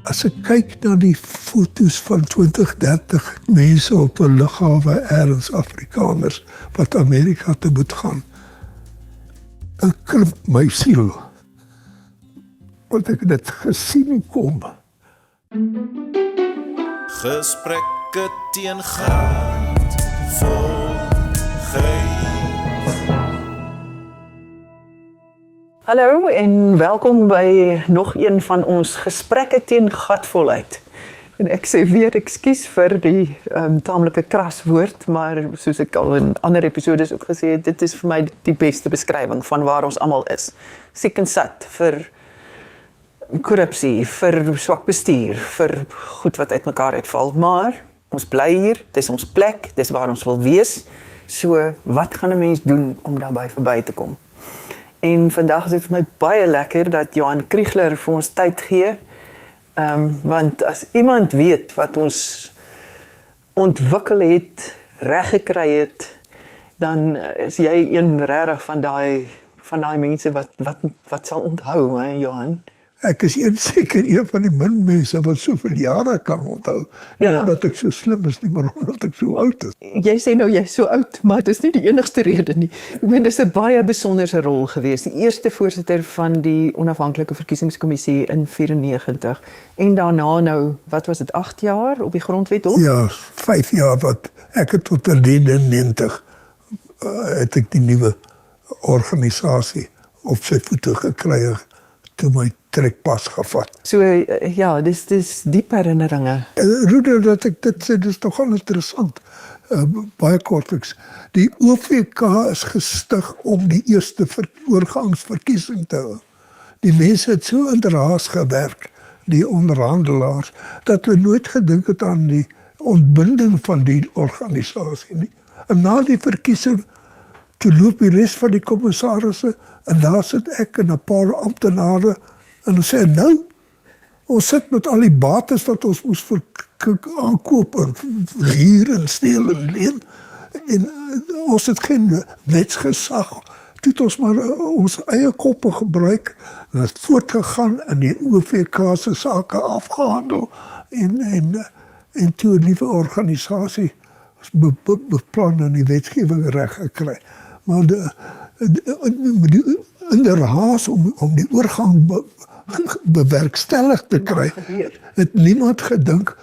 As ek kyk na die foto's van 2030 mense op 'n lughawe ergens Afrikaners wat Amerika toe moet gaan, dan krimp my siel. Want ek het dit gesien kom. Gesprekke teen Gert-Volkheid. Hallo en welkom by nog een van ons gesprekke teen gatvolheid. En ek sê weer ekskuus vir die taamlike kras woord, maar soos ek al in ander episodes ook gesê het, dit is vir my die beste beskrywing van waar ons almal is. Siek en sat vir korrupsie, vir swak bestuur, vir goed wat uitmekaar uitval, maar ons bly hier, dis ons plek, dis waar ons wil wees, so wat gaan 'n mens doen om daarby verby te kom? En vandag is dit vir my baie lekker dat Johan Kriegler vir ons tyd gee, want as iemand weet wat ons ontwikkel het, reg gekry het, dan is jy een regtig van daai mense wat sal onthou, hè, Johan? Ek is seker een van die min mense wat soveel jare kan onthou. Nie Ja. omdat ek so slim is nie, maar omdat ek so oud is. Jy sê nou jy is so oud, maar dit is nie die enigste rede nie. Ek meen, dit is 'n baie besonderse rol gewees. Die eerste voorsitter van die onafhanklike verkiesingskommissie in 94 en daarna nou, wat was dit, 8 jaar op die grondwet hof? Ja, 5 jaar wat ek het tot 99 het ek die nuwe organisasie op sy voete gekry toe my trekpas gevat. So ja, dis diep herinneringe. Ruder dat ek dit sê, dis nogal interessant. Baie kortliks. Die OVK is gestig om die eerste oorgangsverkiesing te hou. Die mense het so in raas gewerk, die onderhandelaars, dat hulle nooit gedink het aan die ontbinding van die organisasie nie. En na die verkiesing, toe loop die res van die kommissarisse, en daar sit ek en 'n paar amptenare, en ons sê, nou, ons sit met al die bates wat ons moes aankoop, en huur en steel en leen, en ons het geen wetsgesag, toe het ons maar ons eie koppe gebruik, en het voortgegaan, en die OVK se sake afgehandel, en toe 'n nuwe organisasie beplan en die wetgewing reg gekry. Maar in die haas om die oorgang bewerkstellig te kry, het niemand gedink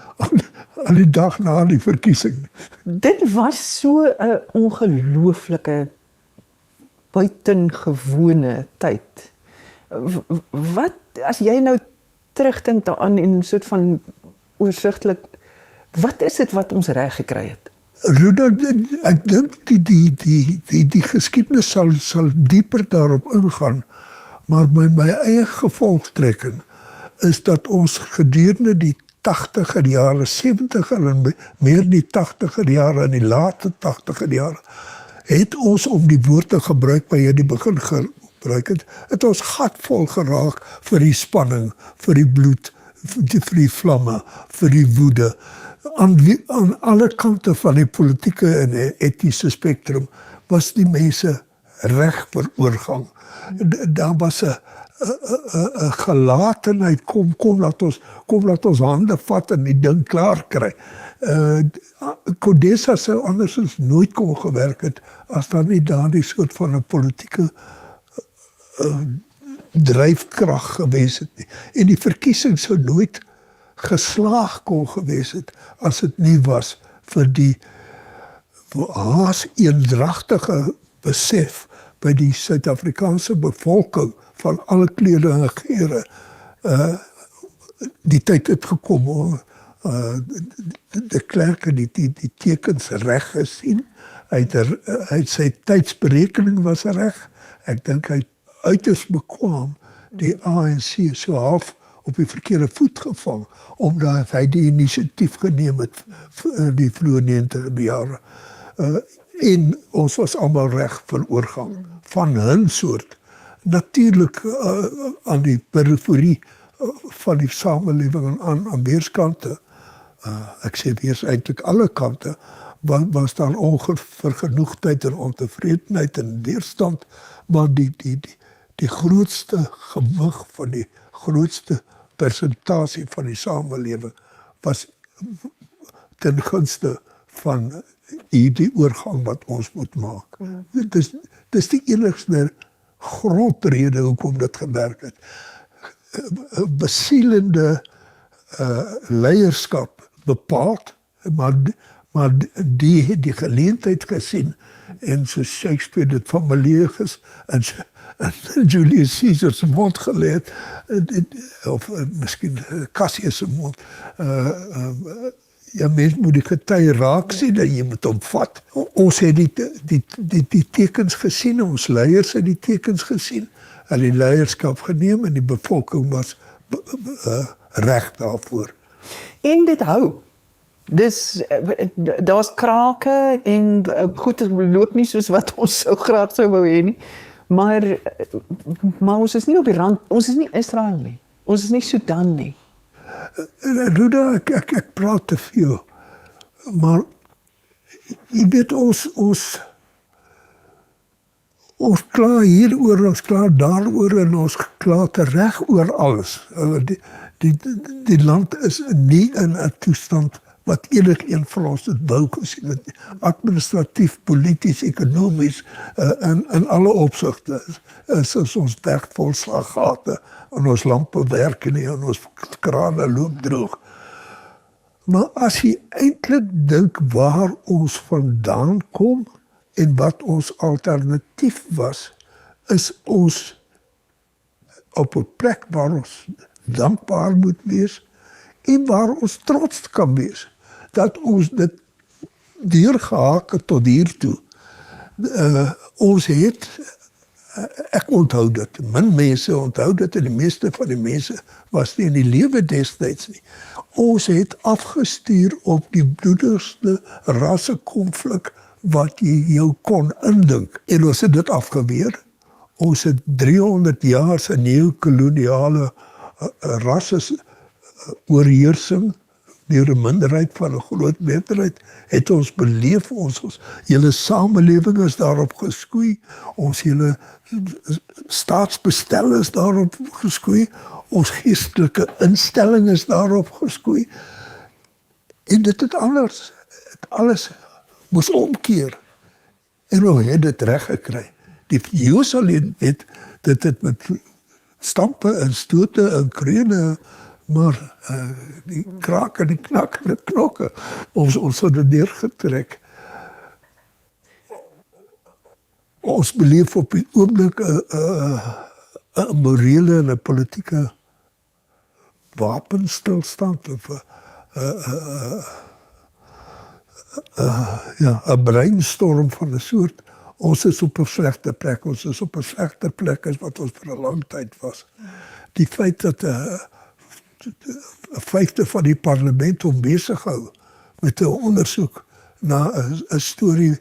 aan die dag na die verkiesing. Dit was so 'n ongelooflike buitengewone tyd. Wat as jy nou terugdink daaraan en soort van oorsigtelik, wat is dit wat ons reg gekry het? Ruda, ek dink die geskiedenis sal dieper daarop ingaan, maar my eie gevolgtrekking is dat ons gedurende die 80er jare, 70er en meer die 80er jare en die late 80er jare, het ons om die woord te gebruik wat jy die begin gebruik het ons gatvol geraak vir die spanning, vir die bloed, vir die vlamme, vir die woede, aan alle kante van die politieke en etiese spektrum was die mense reg vir oorgang. Daar was 'n gelatenheid, kom laat ons hande vat en die ding klaar kry. CODESA sou andersins nooit kon gewerk het as daar nie daardie soort van 'n politieke dryfkrag gewees het nie. En die verkiesing sou nooit geslaag kon gewees het as dit nie was vir die haas eendragtige besef by die Suid-Afrikaanse bevolking van alle kleure en geure. Die tyd het gekom, de Klerk het die tekens reg gesien, hy het sy tydsberekening was reg, ek dink hy uiters bekwaam die ANC so half op die verkeerde voet gevang, omdat hy die initiatief geneem het die vroeë 90 jare. En ons was allemaal reg vir oorgang van hun soort. Natuurlik aan die periferie van die samelewing aan weerskante, ek sê weers eintlik alle kante, was daar onvergenoegdheid en ontevredenheid en weerstand, maar die grootste gewig van die grootste persentasie van die samelewing was ten gunste van hierdie oorgang wat ons moet maak. Dis die enigste grondrede hoekom dit gewerk het. Besielende leierskap bepaald, maar die het die geleentheid gesien en so Shakespeare dit van Meleagus en Julius Caesar se mond geleerd, of miskien Cassius se mond. Ja, mens moet die gety raak sien en jy moet hom vat. Ons het die tekens gesien, ons leiers het die tekens gesien, en die leierskap geneem en die bevolking was reg daarvoor. En dit hou. Dus daar's krake en goed, het loop nie soos wat ons so graag sou wou hê nie. Maar ons is nie op die rand, ons is nie Israel nie. Ons is nie Sudan nie. Ruda, ek praat te veel. Maar jy weet ons kla hieroor, ons kla daaroor en ons kla tereg oor alles. Die land is nie in 'n toestand wat enigeen van ons dit wou gesien het. Administratief, polities, ekonomies, in alle opsigte is ons weg vol slaggate en ons lampe werk nie en ons krane loop droog. Maar as jy eintlik dink waar ons vandaan kom en wat ons alternatief was, is ons op 'n plek waar ons dankbaar moet wees en waar ons trots kan wees dat ons dit deurgehaak het tot hiertoe. Ons het, ek onthou dit, min mense onthou dit en die meeste van die mense was nie in die lewe destyds nie. Ons het afgestuur op die bloedigste rassekonflik wat jy jou kon indink. En ons het dit afgeweer. Ons het 300 jaar se neokoloniale rasses oorheersing deur 'n minderheid van 'n groot meerderheid het ons beleef, ons hele samelewing is daarop geskoei, ons hele staatsbestel is daarop geskoei, ons geestelike instelling is daarop geskoei. En dit het anders, alles moes omkeer. En ons het dit reg gekry. Die Joodse het dit met stampe en stote en kreune, maar die kraak en die knak en die knokke, ons het dit neergetrek. Ons beleef op die oomblik 'n morele en 'n politieke wapenstilstand of 'n brainstorm van 'n soort. Ons is op 'n slegte plek, ons is op 'n slegter plek as wat ons vir 'n lang tyd was. Die feit dat 'n vyfde van die parlement om besig hou met 'n ondersoek na 'n storie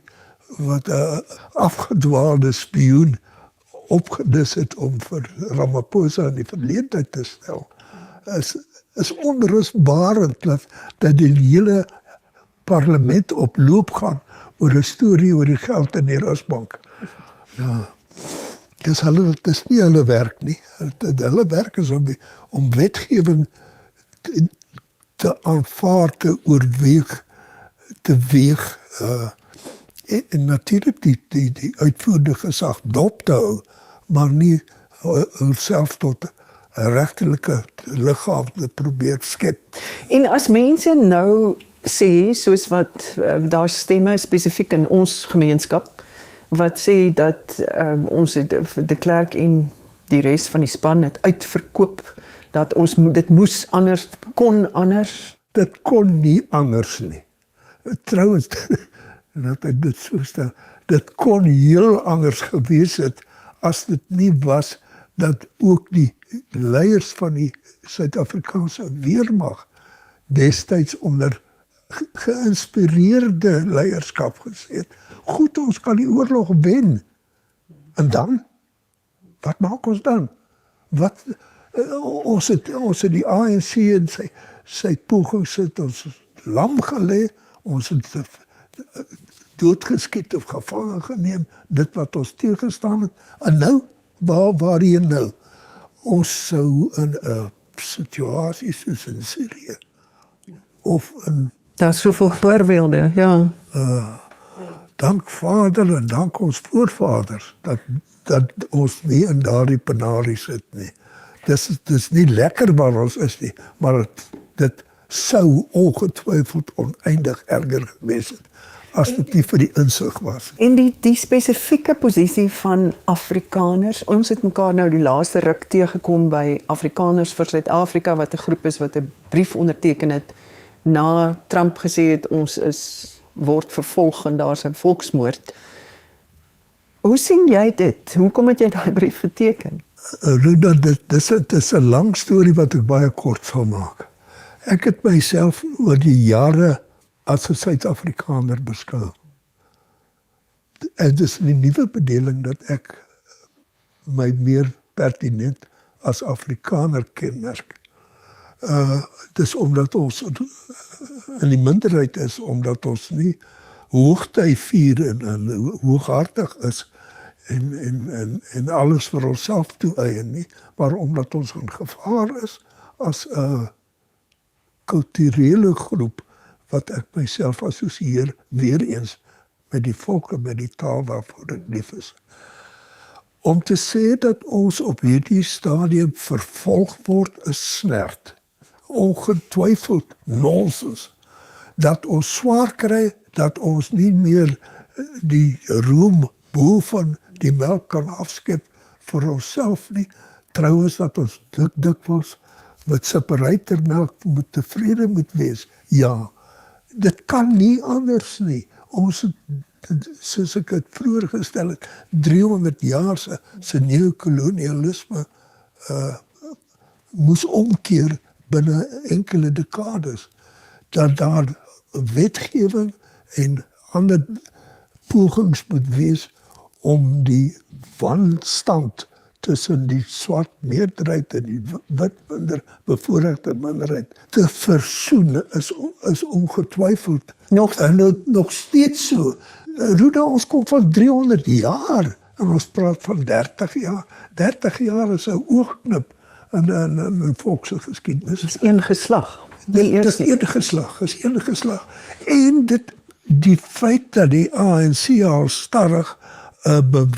wat 'n afgedwaalde spioen opgedis het om vir Ramaphosa in die verleentheid te stel, is onrusbarend dat die hele parlement op loop gaan oor 'n storie oor die geld in die Rusbank. Ja. Dis nie hulle werk nie. Hulle werk is om wetgewing te aanvaar, te oorweeg, te weeg, en natuurlik die uitvoerende gesag dop te hou, maar nie self tot 'n regtelike liggaam te probeer skep. En as mense nou sê, soos wat daar stemme spesifiek in ons gemeenskap, wat sê dat ons de Klerk en die res van die span het uitverkoop, dat ons dit moes anders, kon anders. Dit kon nie anders nie. Trouwens, dat ek dit so stel, dit kon heel anders gewees het as dit nie was dat ook die leiers van die Suid-Afrikaanse weermag destyds onder geïnspireerde leierskap gesê het. Goed, ons kan die oorlog wen. En dan? Wat maak ons dan? Ons het die ANC en sy pogings het ons lam gelê, ons het doodgeskiet of gevangen geneem, dit wat ons teëgestaan het. En nou, waarheen nou? Ons sou in 'n situasies soos in Syrië of in Daar's soveel voorbeelde, ja. dank Vader en dank ons voorvaders dat ons nie in daardie penarie sit nie. Dis nie lekker waar ons is nie, maar dit sou ongetwyfeld oneindig erger gewees het as dit nie vir die insig was. En die spesifieke posisie van Afrikaners, ons het mekaar nou die laaste ruk teëgekom by Afrikaners vir Suid-Afrika, wat 'n groep is wat 'n brief onderteken het, na Trump gesê het, ons word vervolg en daar's 'n volksmoord. Hoe sien jy dit? Hoekom het jy daai brief geteken? Ruda, dit is 'n lang storie wat ek baie kort sal maak. Ek het myself oor die jare as 'n Suid-Afrikaner beskou. En dit is 'n nuwe bedeling dat ek my meer pertinent as Afrikaner kenmerk. Dis omdat ons in die minderheid is, omdat ons nie hoogtyd vier en hooghartig is en alles vir onsself toe-eien nie, maar omdat ons in gevaar is as 'n kulturele groep wat ek myself assosieer weer eens met die volke, met die taal waarvoor ek lief is. Om te sê dat ons op hierdie stadium vervolg word is snert. Ongetwyfeld nonsens. Dat ons swaar kry, dat ons nie meer die roem boven die melk kan afskep vir onsself nie. Trouwens dat ons dikwels met separatormelk tevrede moet wees. Ja, dit kan nie anders nie. Ons, soos ek het vroeër gestel het, 300 jaar se neokolonialisme moes omkeer binne enkele dekades. Dat daar wetgewing en ander pogings moet wees om die wanstand tussen die swart meerderheid en die wit bevoorregte minderheid te versoen is ongetwyfeld nog steeds so. Ruda, ons kom van 300 jaar en ons praat van 30 jaar. 30 jaar is 'n oogknip in 'n volkse geskiedenis. Dis een geslag. Dit is een geslag. En die feit dat die ANC al starrig 'n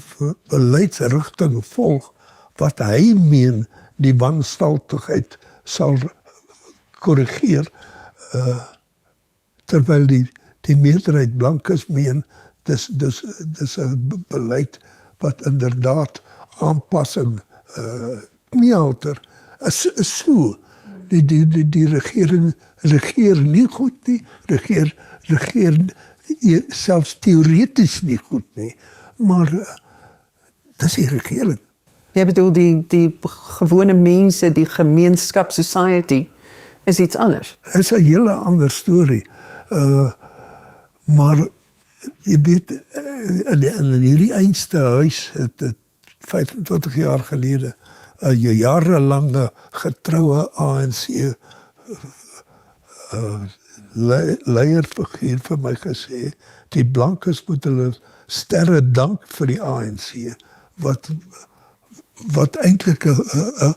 beleidsrigting volg wat hy meen die wanstaltigheid sal korrigeer, terwyl die meerderheid blankes meen dis 'n beleid wat inderdaad aanpassing kniehalter is so. Die regering regeer nie goed nie, regeer selfs teoreties nie goed nie, maar dis die regering. Jy bedoel die gewone mense, die gemeenskap, society, is iets anders. Is 'n hele ander storie. Maar jy weet, in hierdie einste huis het 25 jaar gelede 'n jarelange getroue ANC leierfiguur vir my gesê, die blankes moet hulle sterre dank vir die ANC, wat eintlik 'n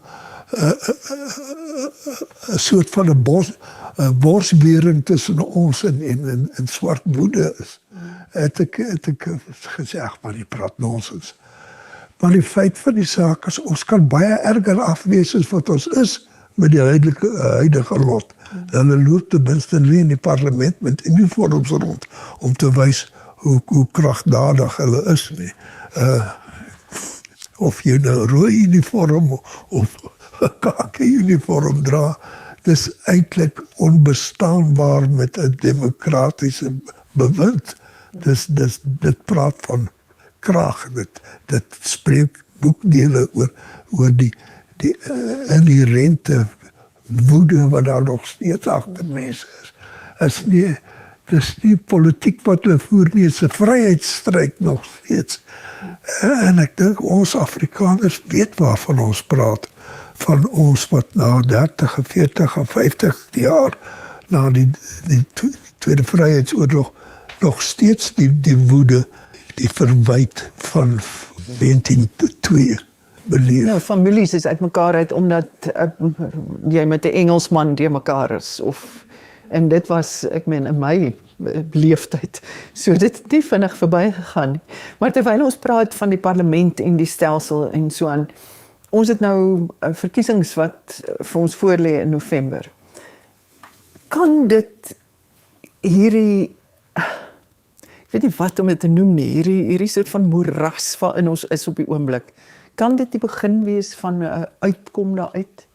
soort van 'n borsbering tussen ons en swart woede is. Het ek gesê, maar die praat nonsens. Maar die feit van die saak is, ons kan baie erger afwees as wat ons is met die huidige lot. Hulle loop ten minste nie in die parlement met uniforms rond om te wys hoe kragtdadig hulle is nie. Of jy nou 'n rooi uniform of 'n kaki uniform dra, dis eintlik onbestaanbaar met 'n demokratiese bewind. Dit praat van krag, dit spreek boekdele oor die inherente woede wat daar nog steeds agter mense is. Dis nie politiek wat hulle voer nie, is 'n vryheidsstryd nog steeds. En ek dink ons Afrikaners weet waarvan ons praat. Van ons wat na 30, 40, 50 jaar na die Tweede Vryheidsoorlog nog steeds die woede, die verwyt van 1902 beleef. Nou, families is uitmekaar uit omdat jy met 'n Engelsman die mekaar is en dit was, ek meen, in my leeftyd. So dit het nie vinnig verbygegaan nie. Maar terwyl ons praat van die parlement en die stelsel en so aan, ons het nou verkiesings wat vir ons voorlê in November. Kan dit hierdie, ek weet nie wat om dit te noem nie, hierdie soort van moeras waarin ons is op die oomblik, kan dit die begin wees van 'n uitkom daaruit?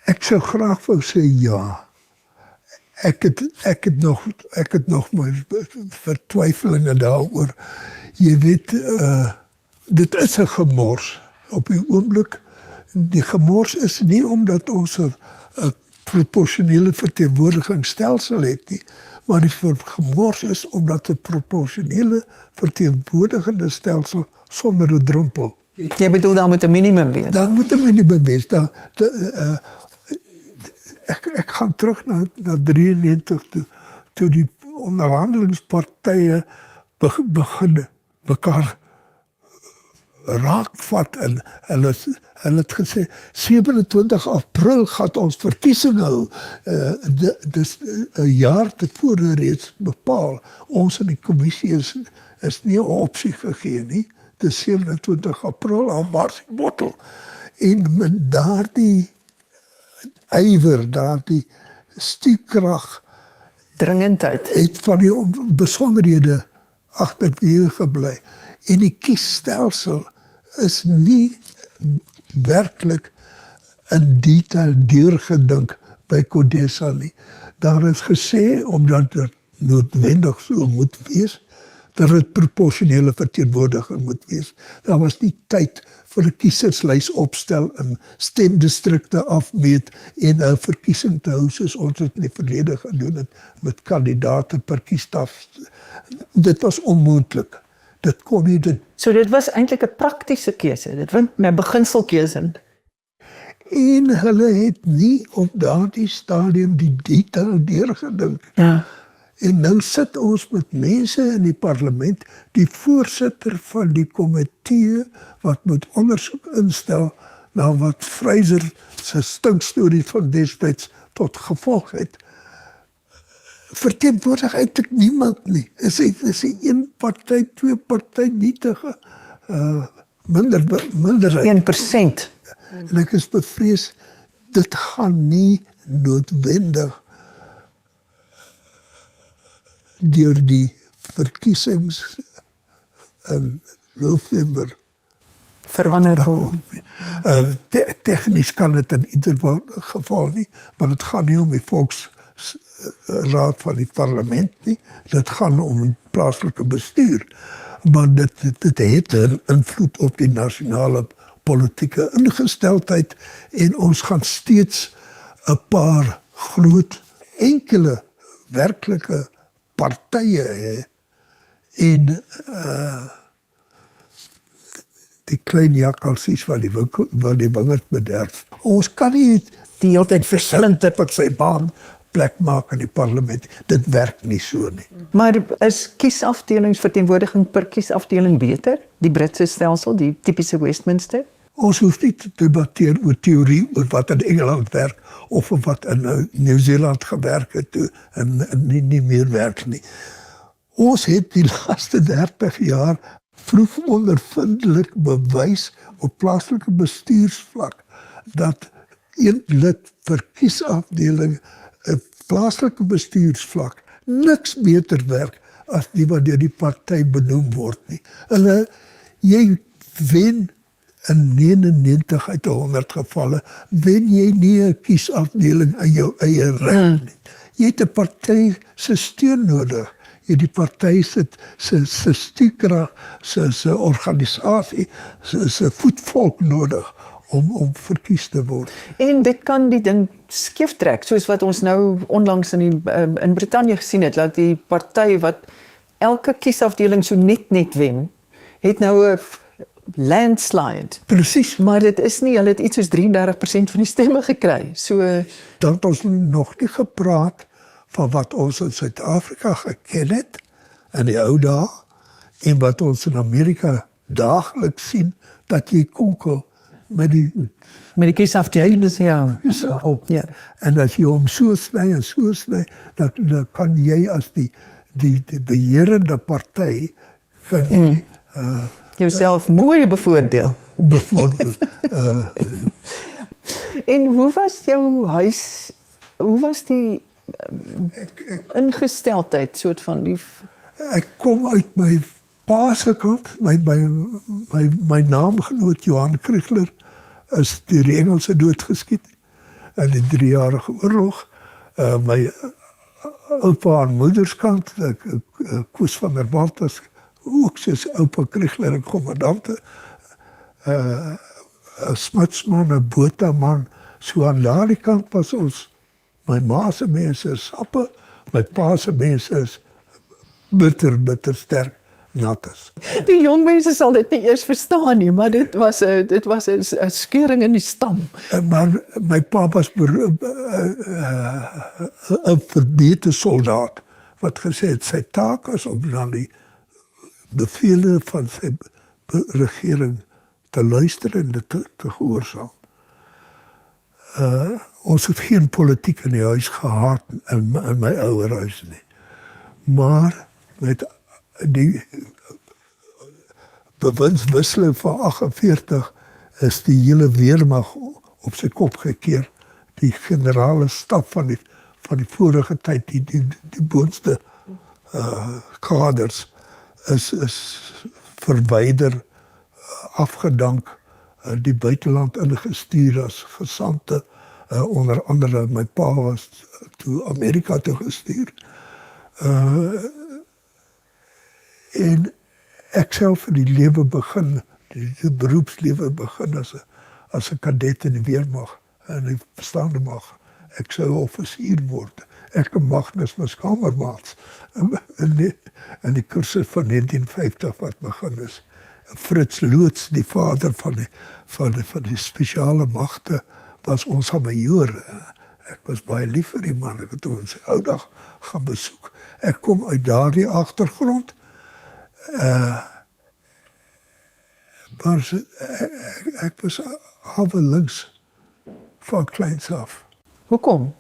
Ek sou graag wou sê ja. Ek het nog my vertwyfelinge daaroor. Jy weet, dit is 'n gemors op die oomblik. Die gemors is nie omdat ons 'n proporsionele verteenwoordigingsstelsel het nie, maar die gemors is omdat 'n proporsionele verteenwoordigende stelsel sonder 'n drempel. Jy bedoel daar moet 'n minimum wees. Dan moet 'n minimum wees. Ek gaan terug na 93 toe die onderhandelingspartye begin mekaar raakvat en hulle het gesê 27 April gaan ons verkiesing hou. Dis 'n jaar tevore reeds bepaal. Ons in die kommissie is nie 'n opsie gegee nie. Dis 27 April aan Marsbottel. En met daardie ywer, daardie stuurkrag Dringendheid. het van die besonderhede agterweë gebly. En die kiesstelsel is nie werklik in detail deurgedink by CODESA nie. Daar is gesê, omdat dit noodwendig so moet wees, dat dit proporsionele verteenwoordiging moet wees. Daar was nie tyd vir 'n kieserslys opstel en stemdistrikte afmeet en 'n verkiesing te hou soos ons dit in die verlede gedoen het met kandidate per kiesstaf. Dit was onmoontlik. Dit kon nie dit. So dit was eintlik 'n praktiese keuse. Dit was 'n beginselkeuse. En hulle het nie op daardie stadium die detail deurgedink. Ja. En nou sit ons met mense in die parlement, die voorsitter van die komitee wat moet ondersoek instel na wat Fraser se stinkstorie van destyds tot gevolg het. Verteenwoordig eintlik niemand nie. Is een party, twee party nietige minderheid. 1%. En ek is bevrees, dit gaan nie noodwendig deur die verkiesings in November Verander. Tegnies kan dit in ieder geval nie, maar het gaan nie om die volksraad van die parlement nie, dit gaan om die plaaslike bestuur, maar dit het 'n invloed op die nasionale politieke ingesteldheid en ons gaan steeds 'n paar groot enkele werklike partye hê en die klein jakkalsies wat die wingerd bederf. Ons kan nie die hele tyd verslinte op sy baan plek maak in die parlement. Dit werk nie so nie. Maar is kiesafdelingsverteenwoordiging per kiesafdeling beter? Die Britse stelsel, die tipiese Westminster? Ons hoef nie te debatteer oor teorie, oor wat in Engeland werk, of wat in Nieu-Seeland gewerk het en nie meer werk nie. Ons het die laaste 30 jaar proefondervindelik bewys op plaaslike bestuursvlak dat een lid vir kiesafdeling 'n plaaslike bestuursvlak niks beter werk as die wat deur die party benoem word nie. Jy wen in 99 uit 100 gevalle, wen jy nie 'n kiesafdeling in jou eie reg nie. Jy het 'n party se steun nodig. Jy het die party se stuurkrag, se organisasie, se voetvolk nodig om verkies te word. En dit kan die ding skeeftrek, soos wat ons nou onlangs in Brittanje gesien het, dat die party wat elke kiesafdeling so net wen, het nou 'n landslide. Presies. Maar dit is nie, hulle het iets soos 33% van die stemme gekry. So Dan het ons nog nie gepraat van wat ons in Suid-Afrika geken het in die ou dae en wat ons in Amerika daagliks sien, dat jy konkel met die Met die kiesafdelings, ja. Ja. en as jy hom so sny en so sny, dan kan jy as die beheerende party kan jy Jouself mooi bevoordeel. byvoorbeeld En hoe was jou huis? Hoe was die ingesteldheid soort van die ek kom uit my pa se kant, my naamgenoot Johan Kriegler is deur die Engelse doodgeskiet in die 3-jarige oorlog. My oupa aan moederskant, Koos van der Walt was ook soos oupa Kriegler 'n kommandante, 'n smutsman, 'n botaman. So aan daardie kant was ons, my ma se mense is sappe, my pa se mense is bitter sterk nattes. Die jong mense sal dit nie eers verstaan nie, maar dit was 'n skeuring in die stam. Maar my pa was 'n verbete soldaat wat gesê het sy taak is om na die bevele van sy regering te luister en dit te gehoorsaam. Ons het geen politiek in die huis gehad in my ouer huis nie. Maar met die bewindswisseling van 48 is die hele weermag op sy kop gekeer. Die generale staf van die vorige tyd, die boonste kaders is verwyder, afgedank, die buiteland ingestuur as gesante, onder andere my pa was toe Amerika toe gestuur. En ek self in die lewe begin, die beroepslewe begin as 'n kadet in die weermag, in die verstaande mag. Ek sou 'n offisier word. Ek en Magnus was kamermaats in die kursus van 1950 wat begin is. Fritz Loots, die vader van die spesiale magte, was ons majoor. Ek was baie lief vir die man. Ek het hom in sy ou dag gaan besoek. Ek kom uit daardie agtergrond. Maar ek was halwe links van kleins af. Hoekom?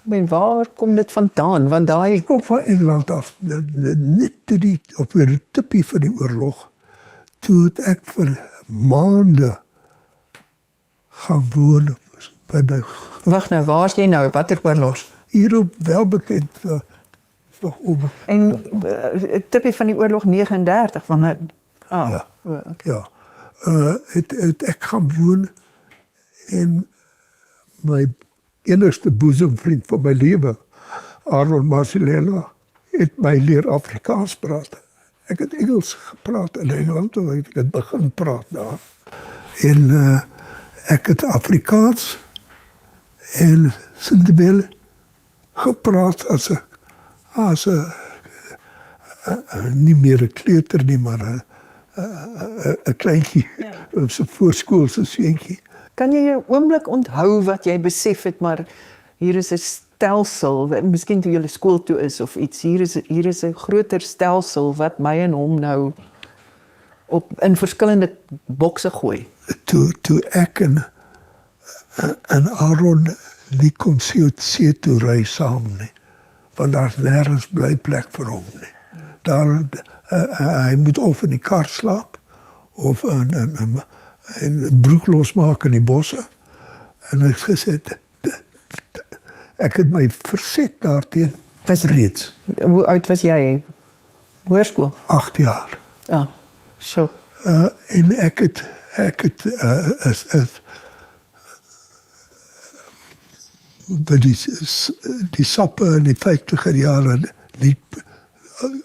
Waar kom dit vandaan? Want daai Ek kom van Engeland af, net op die tippie van die oorlog. Toe het ek vir maande gaan woon by my Wag nou, waar is jy nou? Watter oorlog? hier op welbekend En tippie van die oorlog 39 van Ja. okay. Ja. Het ek gaan woon en my enigste boezemvriend van my lewe, Aaron Marcellella, het my leer Afrikaans praat. Ek het Engels gepraat in Engeland, toe ek het begin praat daar. En ek het Afrikaans en Sindebele gepraat as 'n nie meer 'n kleuter nie, maar 'n kleintjie, so voorskoolse seentjie. Kan jy 'n oomblik onthou wat jy besef het, maar hier is 'n stelsel, miskien toe jy skool toe is of iets, hier is 'n groter stelsel wat my en hom nou in verskillende bokse gooi. Toe ek en Aaron nie kon see toe ry saam nie, want daar's nergens blyplek vir hom nie. Hy moet of in die kar slaap, of een broek losmaak in die bosse. En ek gesê, ek het my verset daarteen, reeds Hoe oud was jy? Hoërskool? 8 jaar. Ja, so. En ek het by die sappe in die 50er jare nie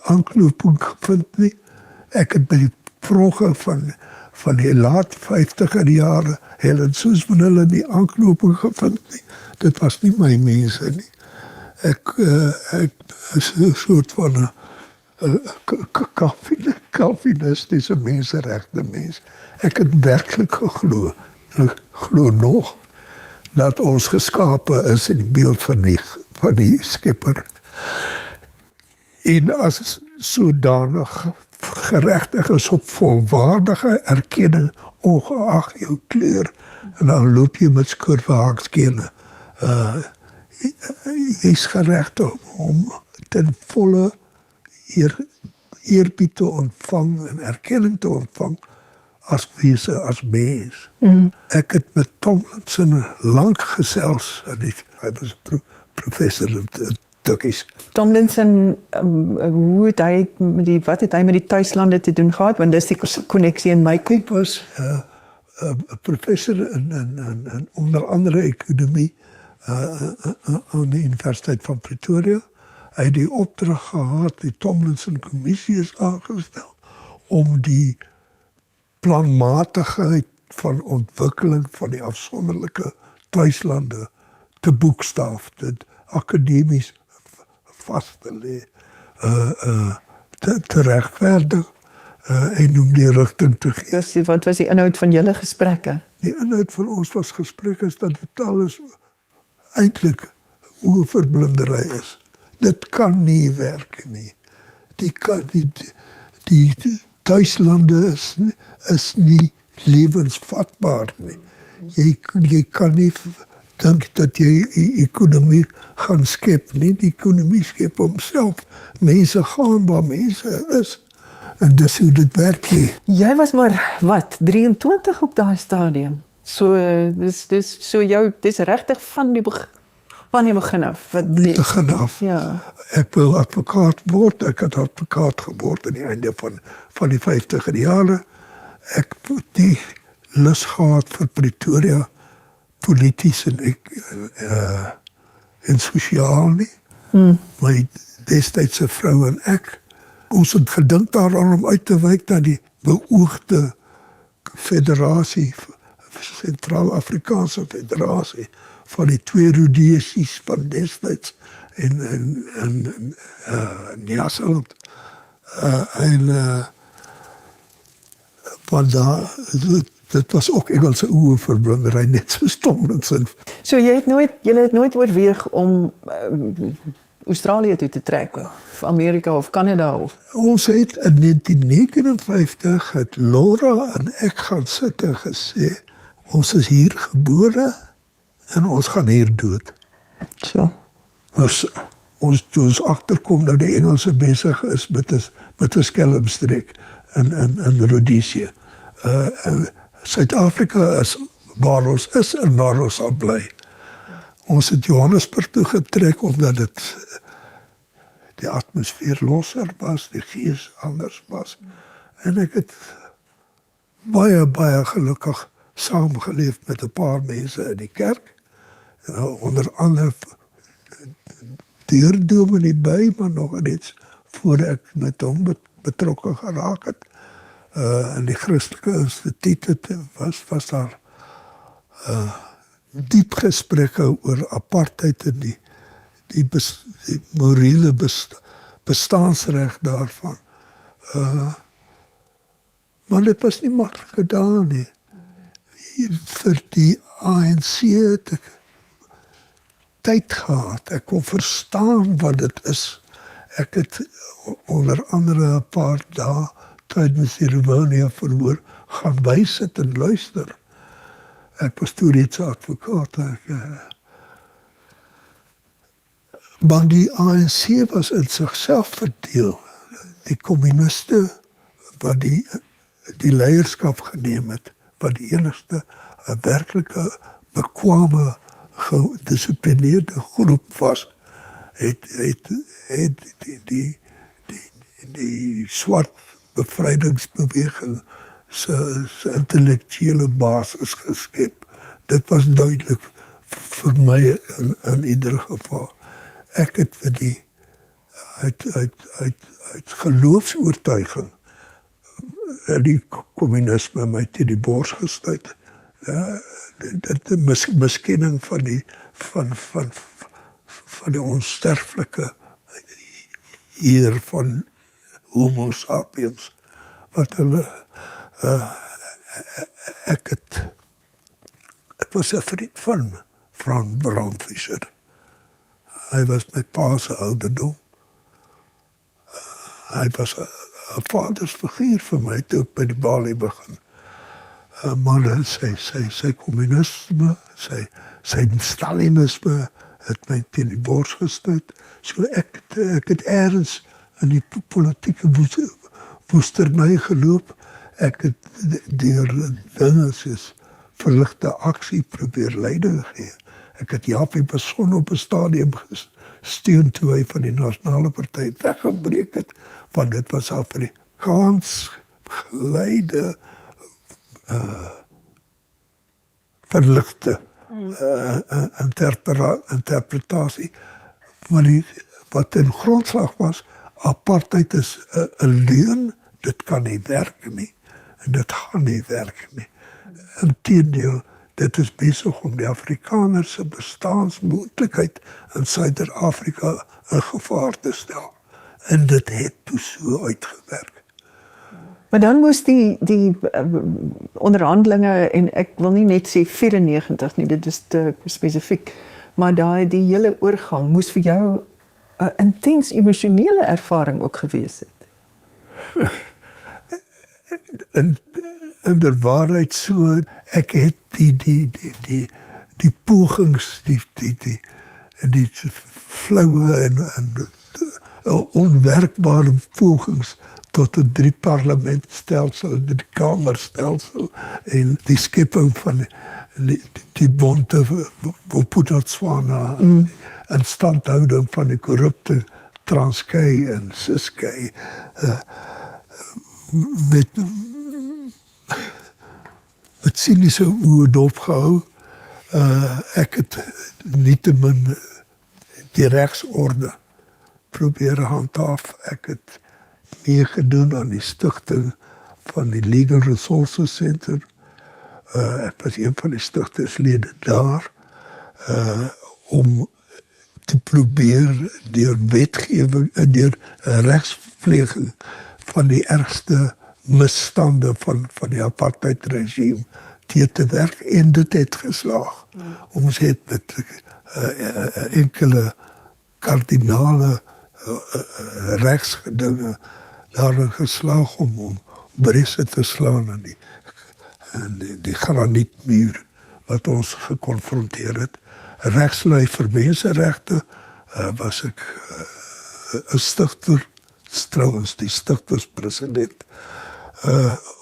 aanknoping gevind nie. Ek het by die vrogge van die laat 50er jare Helen Suzman hulle nie aanknoping gevind nie. Dit was nie my mense nie. Ek is 'n soort van 'n kalvinistiese menseregte mens. Ek het werklik geglo, en ek glo nog, dat ons geskape is in die beeld van die Skepper. En as sodanig geregtig is op volwaardige erkenning ongeag jou kleur en dan loop jy met skurwe haakskene. Jy is geregtig om ten volle eerbied te ontvang en erkenning te ontvang as wese, as mens. Ek het met Tomlinson lank gesels, en hy was professor in Turkish. Tomlinson, wat het hy met die tuislande te doen gehad? Want dis die konneksie in my kop. Hy was professor in onder andere ekonomie aan die Universiteit van Pretoria. Hy het die opdrag gehad, die Tomlinson Kommissie is aangestel om die planmatigheid van ontwikkeling van die afsonderlike tuislande te boekstaaf, dit akademies vas te lê, te regverdig en om die rigting te gee. Wat was die inhoud van julle gesprekke? Die inhoud van ons was gesprekke is dat dit alles eintlik oorverblindery is. Dit kan nie werk nie. Die tuislande is nie lewensvatbaar nie. Jy kan nie dink dat jy ekonomie gaan skep nie. Die ekonomie skep homself. Mense gaan waar mense is. En dis hoe dit werk nie. Jy was maar, wat, 23 op daai stadium? So, dis regtig van die begin af? Begin af. Ja. Ek wil advokaat word. Ek het advokaat geword aan die einde van die 50er jare. Ek het die lus gehad vir Pretoria, polities en sosiaal nie. My destydse vrou en ek, ons het gedink daaraan om uit te wyk na die beoogde federasie, Sentraal-Afrikaanse Federasie, van die twee Rhodesies van destyds en Nyasaland. Want dit was ook Engelse oorverblindery, net soos Tomlinson. So julle het nooit oorweeg om Australië toe te trek, of Amerika of Canada of? Ons het in 1959 het Laura en ek gaan sit en gesê, ons is hier gebore en ons gaan hier dood. So. Ons agterkom dat die Engelse besig is met 'n skelmstreek in Rhodesië. Suid-Afrika is waar ons is en waar ons sal bly. Ons het Johannesburg toe getrek omdat dit die atmosfeer losser was, die gees anders was. En ek het baie gelukkig saamgeleef met 'n paar mense in die kerk. Onder andere deurdominee by, maar nog iets voor ek met hom betrokke geraak het. In die Christelike Instituut was daar diep gesprekke oor apartheid en die morele bestaansreg daarvan. Maar dit was nie maklik gedaan nie. Vir die ANC het ek tyd gehad. Ek kon verstaan wat dit is. Ek het onder andere 'n paar dae tydens die Rivonia verhoor gaan bysit en luister. Ek was toe reeds advokaat. Maar die ANC was in sigself verdeel. Die kommuniste wat die leierskap geneem het, wat die enigste werklike bekwame gedisciplineerde groep was, het die swart bevrydingsbeweging se intellektuele basis geskep. Dit was duidelik vir my in ieder geval. Ek het vir die uit geloofsoortuiging die kommunisme my teen die bors gestuit. Die miskenning van die onsterflike eer van Homo sapiens, wat hulle ek was 'n vriend van Frank Brandvisser. Hy was my pa se ouderdom. Hy was vadersfiguur vir my toe ek by die balie begin. Maar sy kommunisme, sy Stalinisme het my teen die bors gestoot. So ek het ergens in die politieke woesternij geloop. Ek het deur dinge soos verligte aksie probeer leiding gee. Ek het Japie Beson op 'n stadium gesteun toe hy van die Nasionale Party weggebreek het, want dit was Afrikaans geleide verligte interpretasie wat in grondslag was, apartheid is 'n leuen, dit kan nie werk nie, en dit gaan nie werk nie. Inteendeel, dit is besig om die Afrikaners se bestaansmoontlikheid in Suider-Afrika in gevaar te stel. En dit het toe so uitgewerk. Maar dan moes die onderhandelinge, en ek wil nie net sê 94 nie, dit is te spesifiek, maar die hele oorgang moes vir jou 'n intens emosionele ervaring ook gewees het. In der waarheid so, ek het die pogings, die floue en onwerkbare pogings tot 'n 3-parlementstelsel, die kamerstelsel en die skepping van die bonte Bophuthatswana en standhouding van die korrupte Transkei en Ciskei met cynische oë dopgehou. Ek het nietemin die regsorde probeer handhaaf. Ek het meegedoen aan die stigting van die Legal Resources Center. Ek was een van die stigterslede daar om te probeer deur wetgewing en deur regspleging van die ergste misstande van die apartheidregime te werk, en dit het geslaag. Ons het met enkele kardinale rechtsgedingen daarin geslaag om Bresse te slaan en die granietmuur wat ons geconfronteer het. Rechtslui vir mensenregte was ek 'n stigter, trouwens die stichterspresident,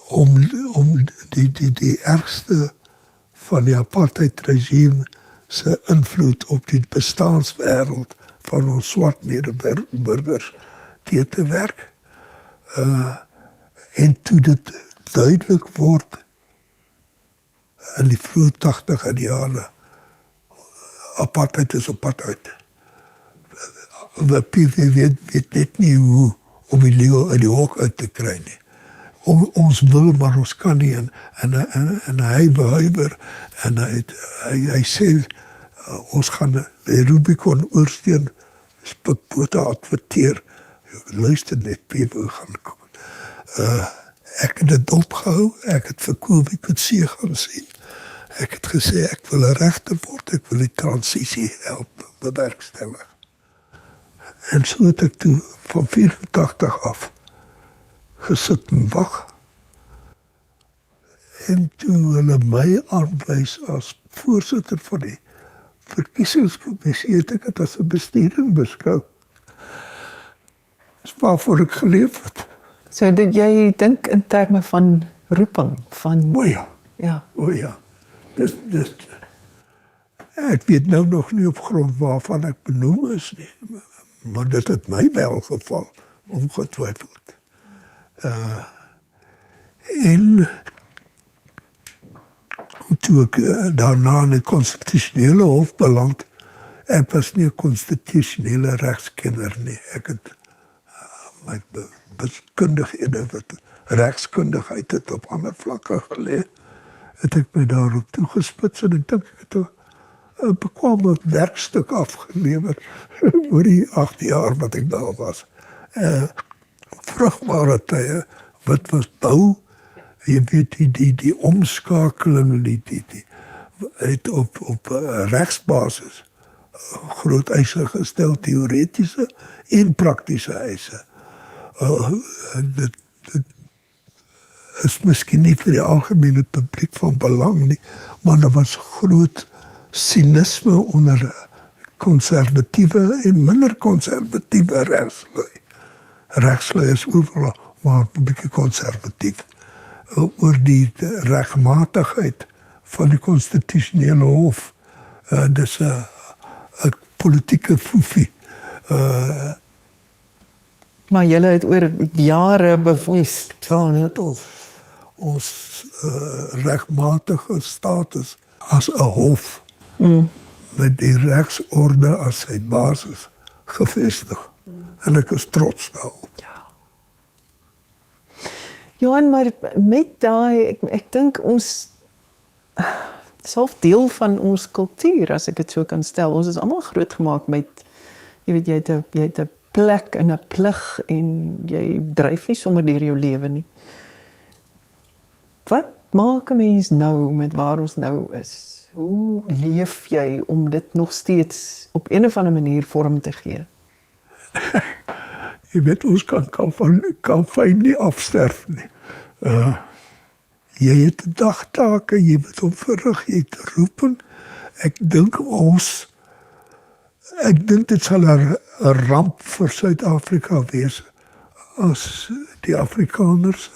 om die ergste van die apartheidregime se invloed op die bestaanswêreld van ons swart medeburgers te werk. En toe dit duidelik word in die vroeë 80er jare, apartheid is op pad uit. We weet net nie hoe om die leeu uit die hok uit te kry nie. Ons wil, maar ons kan nie, en hy behuiwer, en hy sê, ons gaan die Rubicon oorsteen spikbote adverteer. Luister net, people gaan kom. Ek het dit opgehou, ek het vir Kobie Coetzee gaan sien. Ek het gesê, ek wil 'n regter word, ek wil die transisie help bewerkstellig. En so het ek toe van 84 af gesit en wag. En toe hulle my aanwys as voorsitter van die verkiesingskommissie, het ek dit as 'n besturing beskou. Dis waarvoor ek geleef het. So dit jy dink in terme van roeping, van O ja. ja. O ja. Dis ek weet nou nog nie op grond waarvan ek benoem is nie, maar dit het my wel geval, ongetwyfeld. En toe ek daarna in die konstitusionele hof beland, ek was nie 'n konstitusionele regskenner nie. Ek het my beskundighede wat regskundigheid het op ander vlakke gelê, het ek my daarop toegespits, en ek dink ek het 'n bekwame werkstuk afgelewer oor die 8 jaar wat ek daar was. Vrugbare tye, wat was bou, jy weet die omskakeling, het op regsbasis groot eise gestel, teoretiese en praktiese eise. is miskien nie vir die algemene publiek van belang nie, maar daar was groot sinisme onder konservatiewe en minder konservatiewe regslui. Regslui is overal maar 'n bietjie konservatief oor die regmatigheid van die konstitusionele hof. Dis 'n politieke foefie. Maar julle het oor jare bewys Staan net ons regmatige status as 'n hof met die regsorde as sy basis gevestig. En ek is trots daarop. Johan, maar met daai, ek dink ons dis half deel van ons kultuur, as ek dit so kan stel. Ons is almal grootgemaak met, jy weet, jy het 'n plek en 'n plig en jy dryf nie sommer deur jou lewe nie. Wat maak 'n mens nou met waar ons nou is? Hoe leef jy om dit nog steeds op een of ander manier vorm te gee? Jy weet, ons kan fyn nie afsterf nie. Jy het dagtake, jy moet hom verrig, jy het roeping. Ek dink dit sal 'n ramp vir Suid-Afrika wees as die Afrikaners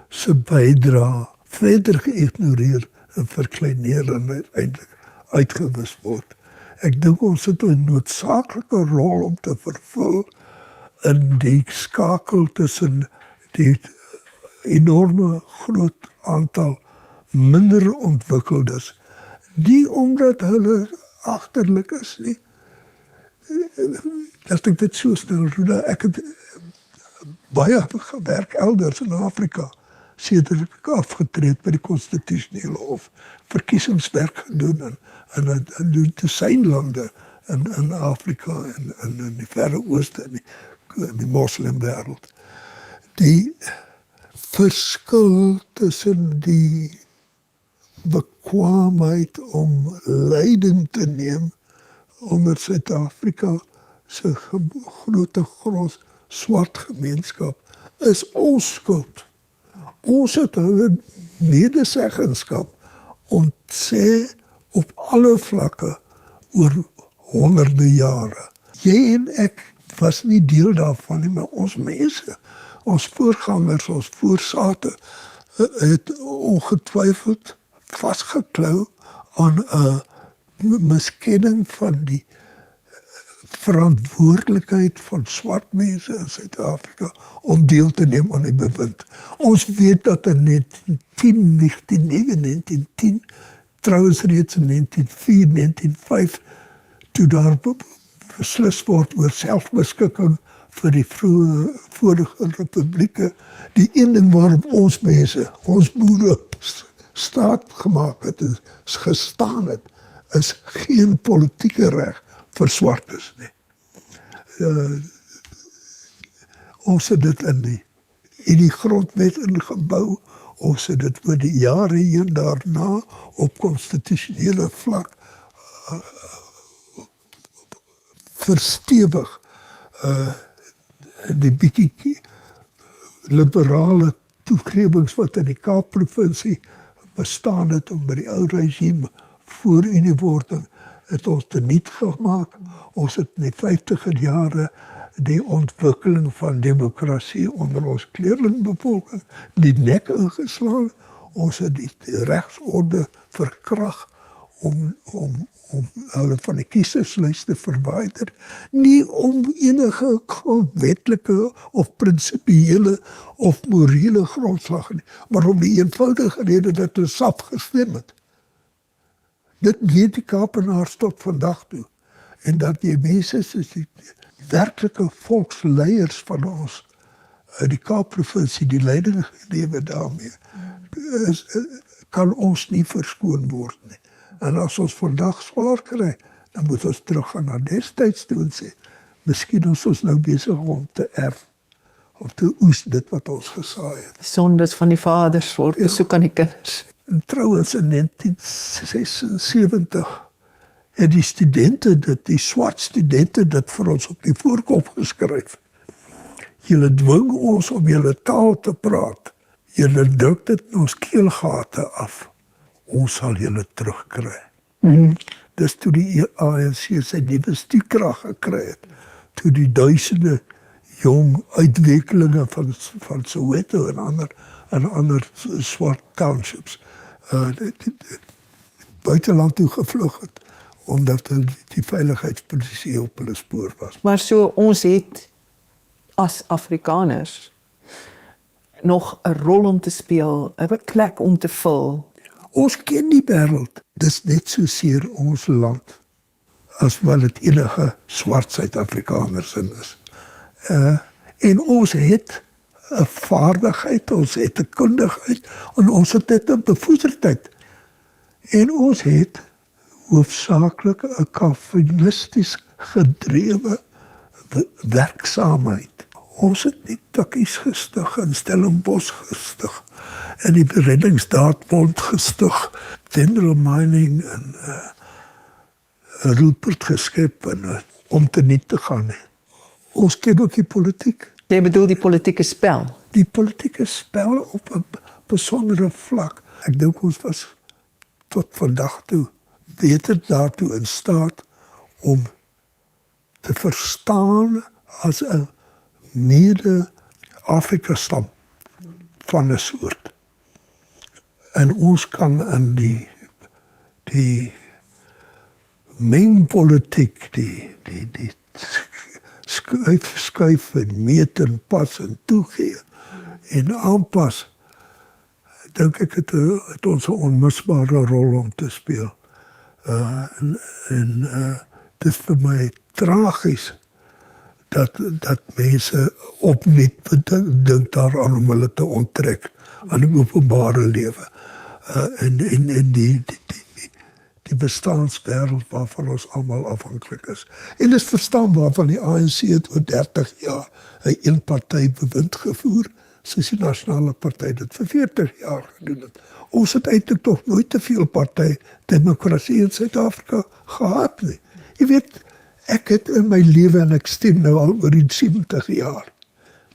se bydrae verder geïgnoreer en verkleineer en uiteindelik uitgewis word. Ek dink ons het 'n noodsaaklike rol om te vervul in die skakel tussen die enorme groot aantal minder ontwikkeldes, nie omdat hulle agterlik is nie. As ek dit so stel, ek het baie gewerk elders in Afrika, sedert ek afgetree by die konstitusionele hof, verkiesingswerk gedoen en doen tussenlande in Afrika en in die Verre Ooste en die moslimwêreld. Die verskil tussen die bekwaamheid om leiding te neem onder Suid-Afrika se groot swart gemeenskap is ons skuld. Ons het hulle medeseggenskap ontsê op alle vlakke oor honderde jare. Jy en ek was nie deel daarvan nie, maar ons mense, ons voorgangers, ons voorsate het ongetwyfeld vasgeklou aan 'n miskenning van die verantwoordelikheid van swart mense in Suid-Afrika om deel te neem aan die bewind. Ons weet dat in 1910, trouwens reeds in 1904, 1905, toe daar beslis word oor selfbeskikking vir die vorige republieke, die een ding waarop ons mense, ons boere staat gemaak het, is gestaan het, is geen politieke reg vir swartes nie. Ons het dit in die grondwet ingebou, ons het dit oor die jare heen daarna op konstitusionele vlak verstewig. Die bietjie liberale toegewings wat in die Kaap-provinsie bestaan het om by die ou regime voor uniewording het ons teniet gemaak. Ons het in die 50er jare die ontwikkeling van demokrasie onder ons kleerlingbevolking die nek ingeslaan. Ons het die regsorde verkrag om hulle van die kieserslyste te verwyder, nie om enige wetlike of prinsipiële of morele grondslag nie, maar om die eenvoudige rede dat hulle SAP gestem het. Dit weet die Kaapenaars tot vandag toe. En dat die mense soos die werklike volksleiers van ons uit die Kaap-provinsie die leiding geneem daarmee, kan ons nie verskoon word nie. En as ons vandag swaar kry, dan moet ons teruggaan na destyds toe en sê, miskien is ons nou besig om te erf, of te oes dit wat ons gesaai het. Sondes van die vaders word besoek aan die kinders. En trouwens in 1976 het die studente dit, die swart studente dit vir ons op die voorkop geskryf. Julle dwing ons om julle taal te praat. Julle druk dit in ons keelgate af. Ons sal julle terugkry. Dis toe die ANC sy nuwe stuurkrag gekry het. Toe die duisende jong uitwekelinge van Soweto en ander swart townships buiteland toe gevlug het, omdat die veiligheidspolisie op hulle spoor was. Maar so ons het as Afrikaners nog 'n rol om te speel, 'n plek om te vul. Ons ken die wêreld. Dis net so seer ons land as wat dit enige swart Suid-Afrikaners in is. En ons het 'n vaardigheid, ons het 'n kundigheid en ons het dit 'n bevoederdheid. En ons het hoofsaaklik 'n kalvinisties gedrewe werksaamheid. Ons het nie Tukkies gestig en Stellenbosch gestig en die Reddingsdaadbond gestig, General Mining en Rupert geskep en om te niet te gaan. Ons ken ook die politiek. Jy bedoel die politieke spel. Die politieke spel op 'n besondere vlak. Ek dink ons was tot vandag toe beter daartoe in staat om te verstaan as 'n mede-Afrika-stam van 'n soort. En ons kan in die mengpolitiek, die skuif en meet en pas en toegee en aanpas, dink ek het ons 'n onmisbare rol om te speel. Dit is vir my tragies dat mense opnuut dink daaraan om hulle te onttrek aan die openbare lewe. En die bestaanswêreld waarvan ons almal afhanklik is. En dit is verstaanbaar van die ANC het oor 30 jaar 'n eenpartybewind gevoer, soos die Nasionale Party dit vir 40 jaar gedoen het. Ons het eintlik tog nooit te veel partydemokrasie in Suid-Afrika gehad nie. Jy weet, ek het in my lewe, en ek stem nou al oor die 70 jaar,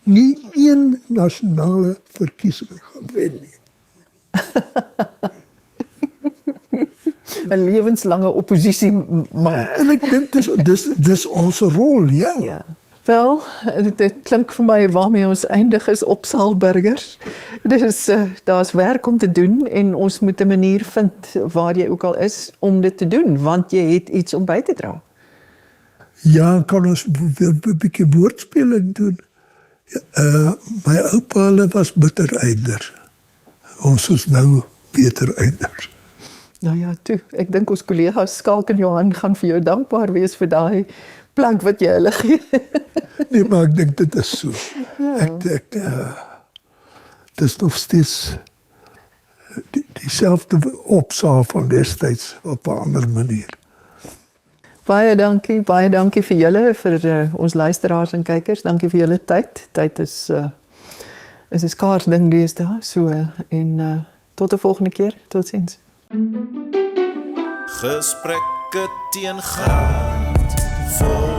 nie een nasionale verkiesing gewen nie. 'n lewenslange opposisie man. En ek dink dis ons rol, ja. Ja. Wel, dit klink vir my waarmee ons eindig is op Saalburgers. Dis daar's werk om te doen en ons moet 'n manier vind waar jy ook al is om dit te doen, want jy het iets om by te dra. Ja, kan ons weer 'n bietjie woordspeling doen. My oupa hulle was bittereinders. Ons is nou betereinders. Nou ja, toe. Ek dink ons kollegas Skalk en Johan gaan vir jou dankbaar wees vir daai plank wat jy hulle gee. Nee, maar ek dink dit is so. Ek dis nog steeds dieselfde opsaal van destyds op 'n ander manier. Baie dankie vir julle, vir ons luisteraars en kykers. Dankie vir julle tyd. Tyd is 'n skaars ding deesdae, so en tot 'n volgende keer. Totsiens. Gesprekke teen graad vol